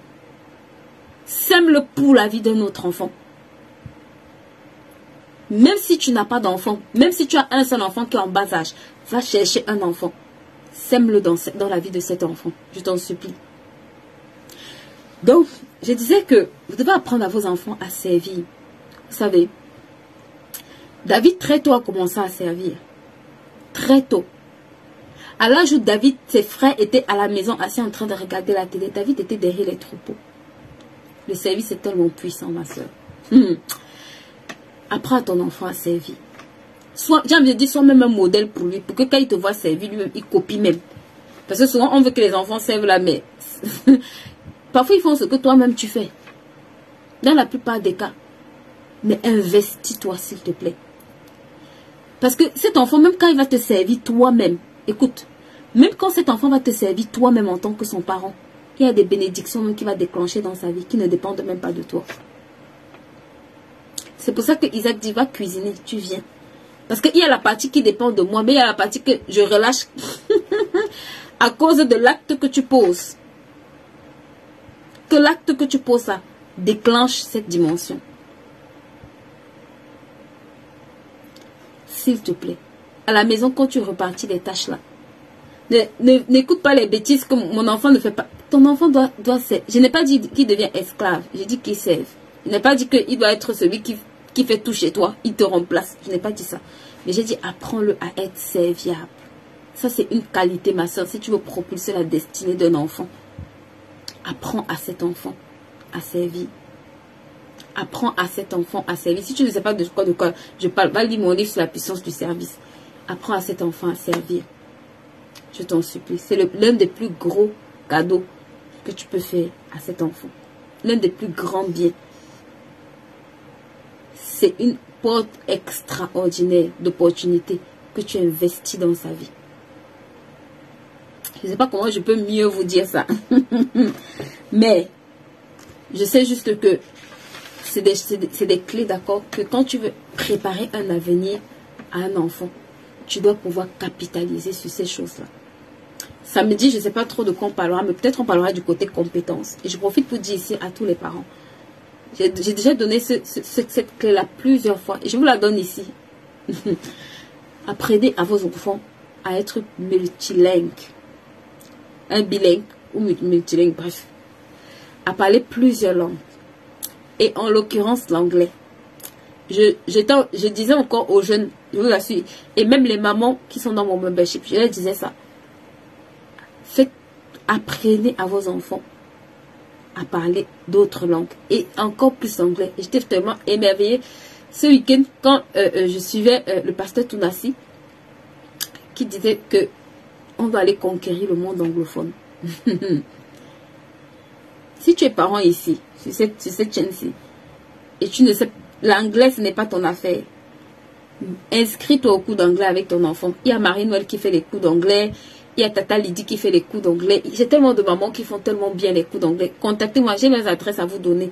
Sème-le pour la vie d'un autre enfant. Même si tu n'as pas d'enfant, même si tu as un seul enfant qui est en bas âge, va chercher un enfant. Sème-le dans la vie de cet enfant. Je t'en supplie. Donc, je disais que vous devez apprendre à vos enfants à servir. Vous savez, David très tôt a commencé à servir. Très tôt. À l'âge où David, ses frères étaient à la maison assis en train de regarder la télé, David était derrière les troupeaux. Le service est tellement puissant, ma soeur. Apprends à ton enfant à servir. J'ai envie de dire, sois même un modèle pour lui, pour que quand il te voit servir, lui-même, il copie même. Parce que souvent, on veut que les enfants servent la mère. Parfois, ils font ce que toi-même tu fais. Dans la plupart des cas. Mais investis-toi, s'il te plaît. Parce que cet enfant, même quand il va te servir toi-même, écoute, même quand cet enfant va te servir toi-même en tant que son parent, il y a des bénédictions même qu'il va déclencher dans sa vie qui ne dépendent même pas de toi. C'est pour ça que Isaac dit, va cuisiner, tu viens. Parce qu'il y a la partie qui dépend de moi, mais il y a la partie que je relâche à cause de l'acte que tu poses. Que l'acte que tu poses là déclenche cette dimension. S'il te plaît, à la maison, quand tu repartis les tâches là, n'écoute pas les bêtises que mon enfant ne fait pas. Ton enfant doit servir. Je n'ai pas dit qu'il devient esclave, j'ai dit qu'il serve. Je n'ai pas dit qu'il doit être celui qui fait tout chez toi, il te remplace. Je n'ai pas dit ça. Mais j'ai dit, apprends-le à être serviable. Ça, c'est une qualité, ma soeur. Si tu veux propulser la destinée d'un enfant, apprends à cet enfant à servir. Apprends à cet enfant à servir. Si tu ne sais pas de quoi je parle, va lire mon livre sur la puissance du service. Apprends à cet enfant à servir. Je t'en supplie. C'est l'un des plus gros cadeaux que tu peux faire à cet enfant. L'un des plus grands biens. C'est une porte extraordinaire d'opportunité que tu investis dans sa vie. Je ne sais pas comment je peux mieux vous dire ça. Mais je sais juste que c'est des clés, d'accord, que quand tu veux préparer un avenir à un enfant, tu dois pouvoir capitaliser sur ces choses-là. Samedi, je ne sais pas trop de quoi on parlera, mais peut-être on parlera du côté compétence. Et je profite pour dire ici à tous les parents. J'ai déjà donné cette clé-là plusieurs fois. Et je vous la donne ici. Apprenez à vos enfants à être multilingues. Un bilingue ou multilingue, bref. À parler plusieurs langues. Et en l'occurrence, l'anglais. Je disais encore aux jeunes, je vous assure, et même les mamans qui sont dans mon membership, je leur disais ça. Apprenez à vos enfants à parler d'autres langues et encore plus anglais. J'étais tellement émerveillée ce week-end quand je suivais le pasteur Tounassi qui disait que on doit aller conquérir le monde anglophone. Si tu es parent ici, sur cette chaîne-ci, et tu ne sais, l'anglais ce n'est pas ton affaire, inscris-toi au cours d'anglais avec ton enfant. Il y a Marie-Noël qui fait les cours d'anglais. Il y a Tata Lydie qui fait les cours d'anglais. J'ai tellement de mamans qui font tellement bien les cours d'anglais. Contactez-moi, j'ai mes adresses à vous donner.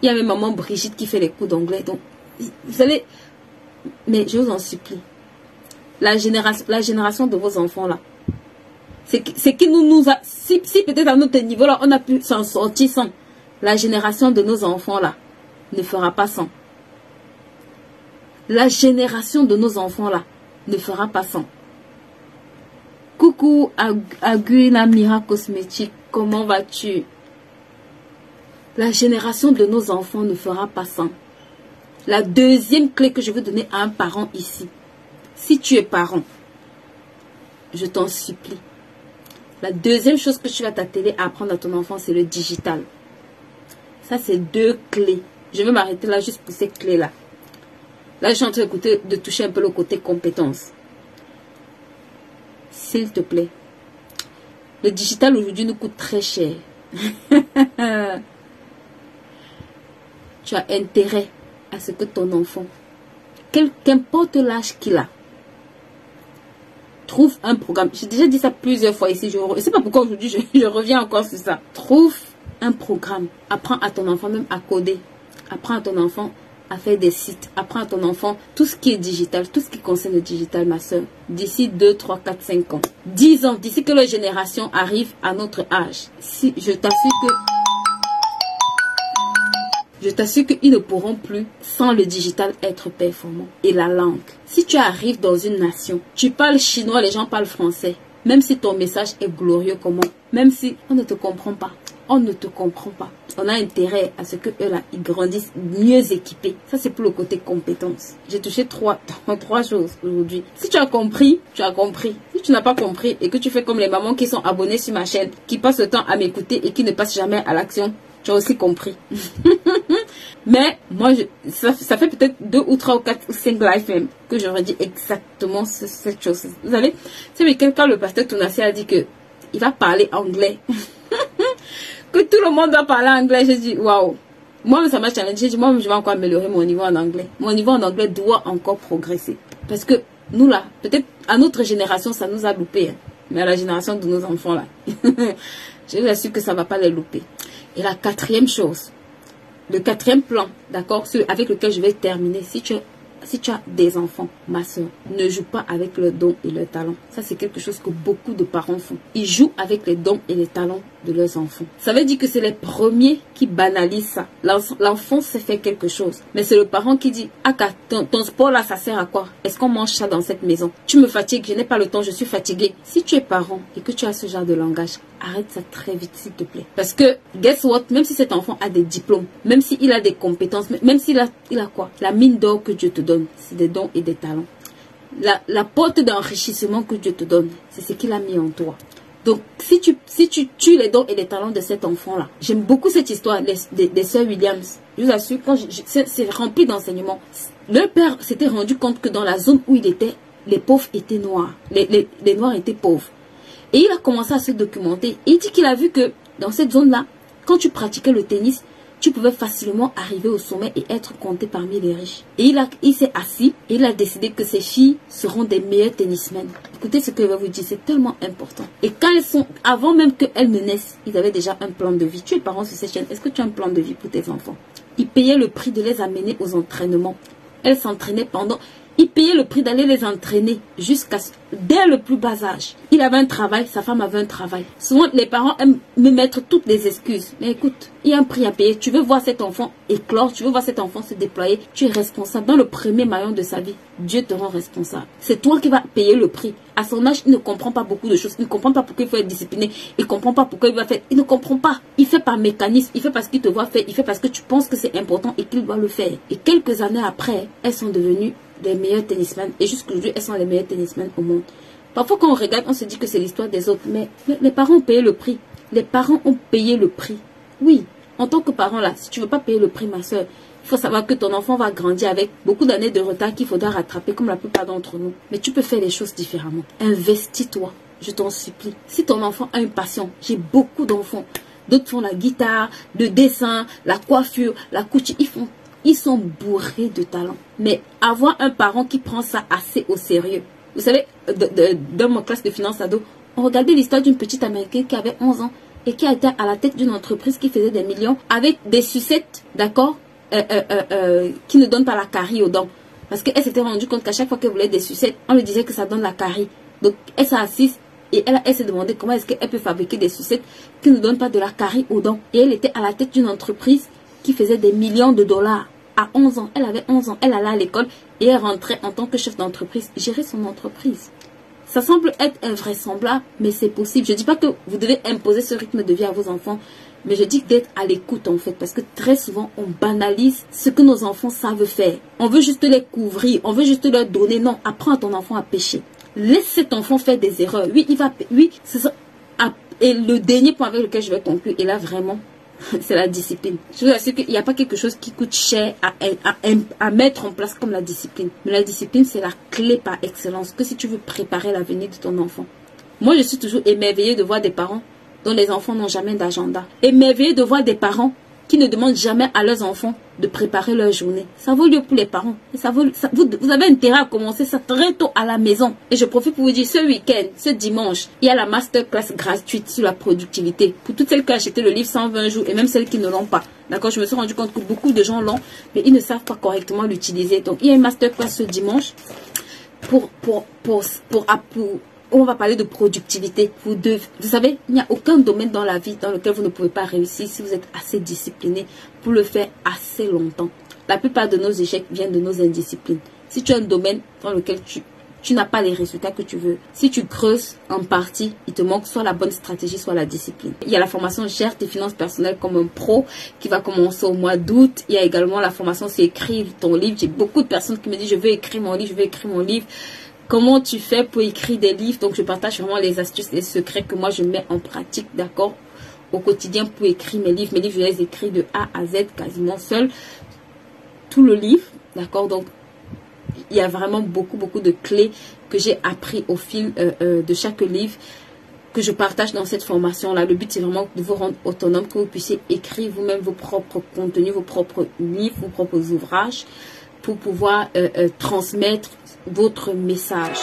Il y a mes mamans Brigitte qui fait les cours d'anglais. Donc, vous allez... Mais je vous en supplie. La génération de vos enfants là. C'est qui nous a... Si peut-être à notre niveau là, on a pu s'en sortir sans. La génération de nos enfants là ne fera pas sans. La génération de nos enfants là ne fera pas sans. Coucou Aguina Mira Cosmétique, comment vas-tu? La génération de nos enfants ne fera pas ça. La deuxième clé que je veux donner à un parent ici. Si tu es parent, je t'en supplie. La deuxième chose que tu vas t'atteler à apprendre à ton enfant, c'est le digital. Ça, c'est 2 clés. Je vais m'arrêter là juste pour ces clés-là. Là, je suis en train de toucher un peu le côté compétence. S'il te plaît. Le digital aujourd'hui nous coûte très cher. Tu as intérêt à ce que ton enfant, qu'importe l'âge qu'il a, trouve un programme. J'ai déjà dit ça plusieurs fois ici. Je ne sais pas pourquoi aujourd'hui je reviens encore sur ça. Trouve un programme. Apprends à ton enfant même à coder. Apprends à ton enfant à faire des sites. Apprends à ton enfant tout ce qui est digital, tout ce qui concerne le digital, ma soeur. D'ici 2, 3, 4, 5 ans. 10 ans, d'ici que la génération arrive à notre âge. Si je t'assure qu'ils ne pourront plus, sans le digital, être performants. Et la langue. Si tu arrives dans une nation, tu parles chinois, les gens parlent français. Même si ton message est glorieux comment, même si on ne te comprend pas. On ne te comprend pas. On a intérêt à ce que eux là, ils grandissent mieux équipés. Ça, c'est pour le côté compétence. J'ai touché trois choses aujourd'hui. Si tu as compris, tu as compris. Si tu n'as pas compris et que tu fais comme les mamans qui sont abonnées sur ma chaîne, qui passent le temps à m'écouter et qui ne passent jamais à l'action, tu as aussi compris. Mais moi, ça fait peut-être 2 ou 3 ou 4 ou 5 lives même que j'aurais dit exactement cette chose. Vous savez, c'est quelqu'un, le pasteur Tounassi a dit que il va parler anglais. Que tout le monde va parler anglais. J'ai dit, waouh. Moi, ça m'a challengé. J'ai dit, moi, je vais encore améliorer mon niveau en anglais. Mon niveau en anglais doit encore progresser. Parce que nous, là, peut-être à notre génération, ça nous a loupé. Hein. Mais à la génération de nos enfants, là, je vous assure que ça ne va pas les louper. Et la 4e chose, le 4e plan, d'accord, avec lequel je vais terminer, si tu as des enfants, ma soeur, ne joue pas avec le don et le talent. Ça, c'est quelque chose que beaucoup de parents font. Ils jouent avec les dons et les talents de leurs enfants. Ça veut dire que c'est les premiers qui banalisent ça. L'enfant sait faire quelque chose. Mais c'est le parent qui dit, ah, ton sport là, ça sert à quoi? Est-ce qu'on mange ça dans cette maison? Tu me fatigues, je n'ai pas le temps, je suis fatiguée. Si tu es parent et que tu as ce genre de langage, arrête ça très vite, s'il te plaît. Parce que, guess what? Même si cet enfant a des diplômes, même s'il a des compétences, même s'il a quoi? La mine d'or que Dieu te donne, c'est des dons et des talents. La porte d'enrichissement que Dieu te donne, c'est ce qu'il a mis en toi. Donc, si tu tues les dons et les talents de cet enfant-là, j'aime beaucoup cette histoire des sœurs Williams. Je vous assure, c'est rempli d'enseignements. Le père s'était rendu compte que dans la zone où il était, les pauvres étaient noirs. Les noirs étaient pauvres. Et il a commencé à se documenter. Il dit qu'il a vu que dans cette zone-là, quand tu pratiquais le tennis, tu pouvais facilement arriver au sommet et être compté parmi les riches. Et il s'est assis et il a décidé que ses filles seront des meilleures tennismen. Écoutez ce que je vais vous dire, c'est tellement important. Et quand elles sont, avant même qu'elles ne naissent, ils avaient déjà un plan de vie. Tu es parent sur cette chaîne, est-ce que tu as un plan de vie pour tes enfants? Ils payaient le prix de les amener aux entraînements. Elles s'entraînaient pendant... Il payait le prix d'aller les entraîner dès le plus bas âge. Il avait un travail, sa femme avait un travail. Souvent, les parents aiment me mettre toutes les excuses. Mais écoute, il y a un prix à payer. Tu veux voir cet enfant éclore, tu veux voir cet enfant se déployer. Tu es responsable. Dans le premier maillon de sa vie, Dieu te rend responsable. C'est toi qui vas payer le prix. À son âge, il ne comprend pas beaucoup de choses. Il ne comprend pas pourquoi il faut être discipliné. Il ne comprend pas pourquoi il va faire. Il ne comprend pas. Il fait par mécanisme. Il fait parce qu'il te voit faire. Il fait parce que tu penses que c'est important et qu'il doit le faire. Et quelques années après, elles sont devenues les meilleurs tennismen. Et jusqu'aujourd'hui, elles sont les meilleures tennismen au monde. Parfois, quand on regarde, on se dit que c'est l'histoire des autres. Mais les parents ont payé le prix. Les parents ont payé le prix. Oui, en tant que parent, là, si tu ne veux pas payer le prix, ma soeur, il faut savoir que ton enfant va grandir avec beaucoup d'années de retard qu'il faudra rattraper, comme la plupart d'entre nous. Mais tu peux faire les choses différemment. Investis-toi, je t'en supplie. Si ton enfant a une passion, j'ai beaucoup d'enfants. D'autres font la guitare, le dessin, la coiffure, la couture. Ils sont bourrés de talent. Mais avoir un parent qui prend ça assez au sérieux. Vous savez, dans ma classe de finance ado, on regardait l'histoire d'une petite américaine qui avait 11 ans et qui a été à la tête d'une entreprise qui faisait des millions avec des sucettes, d'accord, qui ne donnent pas la carie aux dents. Parce qu'elle s'était rendue compte qu'à chaque fois qu'elle voulait des sucettes, on lui disait que ça donne la carie. Donc, elle s'est assise et elle s'est demandé comment est-ce qu'elle peut fabriquer des sucettes qui ne donnent pas de la carie aux dents. Et elle était à la tête d'une entreprise qui faisait des millions de dollars. À 11 ans, elle avait 11 ans, elle allait à l'école et elle rentrait en tant que chef d'entreprise, gérer son entreprise. Ça semble être invraisemblable, mais c'est possible. Je ne dis pas que vous devez imposer ce rythme de vie à vos enfants, Mais je dis d'être à l'écoute en fait, parce que très souvent on banalise ce que nos enfants savent faire. On veut juste les couvrir, on veut juste leur donner. Non, apprends à ton enfant à pêcher. Laisse cet enfant faire des erreurs. Oui, c'est ça. Et le dernier point avec lequel je vais conclure, et là vraiment, c'est la discipline. Je vous assure qu'il n'y a pas quelque chose qui coûte cher à mettre en place comme la discipline. Mais la discipline, c'est la clé par excellence. Que si tu veux préparer l'avenir de ton enfant. Moi, je suis toujours émerveillée de voir des parents dont les enfants n'ont jamais d'agenda. Émerveillée de voir des parents qui ne demandent jamais à leurs enfants de préparer leur journée. Ça vaut lieu pour les parents. Et vous avez intérêt à commencer ça très tôt à la maison. Et je profite pour vous dire, ce week-end, ce dimanche, il y a la masterclass gratuite sur la productivité. Pour toutes celles qui ont acheté le livre 120 jours et même celles qui ne l'ont pas. D'accord, je me suis rendu compte que beaucoup de gens l'ont, mais ils ne savent pas correctement l'utiliser. Donc, il y a une masterclass ce dimanche on va parler de productivité. Vous savez, il n'y a aucun domaine dans la vie dans lequel vous ne pouvez pas réussir si vous êtes assez discipliné pour le faire assez longtemps. La plupart de nos échecs viennent de nos indisciplines. Si tu as un domaine dans lequel tu n'as pas les résultats que tu veux, si tu creuses en partie, il te manque soit la bonne stratégie, soit la discipline. Il y a la formation Gère tes finances personnelles comme un pro qui va commencer au mois d'août. Il y a également la formation C'est écrire ton livre. J'ai beaucoup de personnes qui me disent je veux écrire mon livre, je veux écrire mon livre. Comment tu fais pour écrire des livres? Donc, je partage vraiment les astuces, les secrets que moi, je mets en pratique, d'accord, au quotidien pour écrire mes livres. Mes livres, je les écris de A à Z, quasiment seul. Tout le livre, d'accord. Donc, il y a vraiment beaucoup de clés que j'ai appris au fil de chaque livre que je partage dans cette formation-là. Le but, c'est vraiment de vous rendre autonome, que vous puissiez écrire vous-même vos propres contenus, vos propres livres, vos propres ouvrages pour pouvoir transmettre votre message.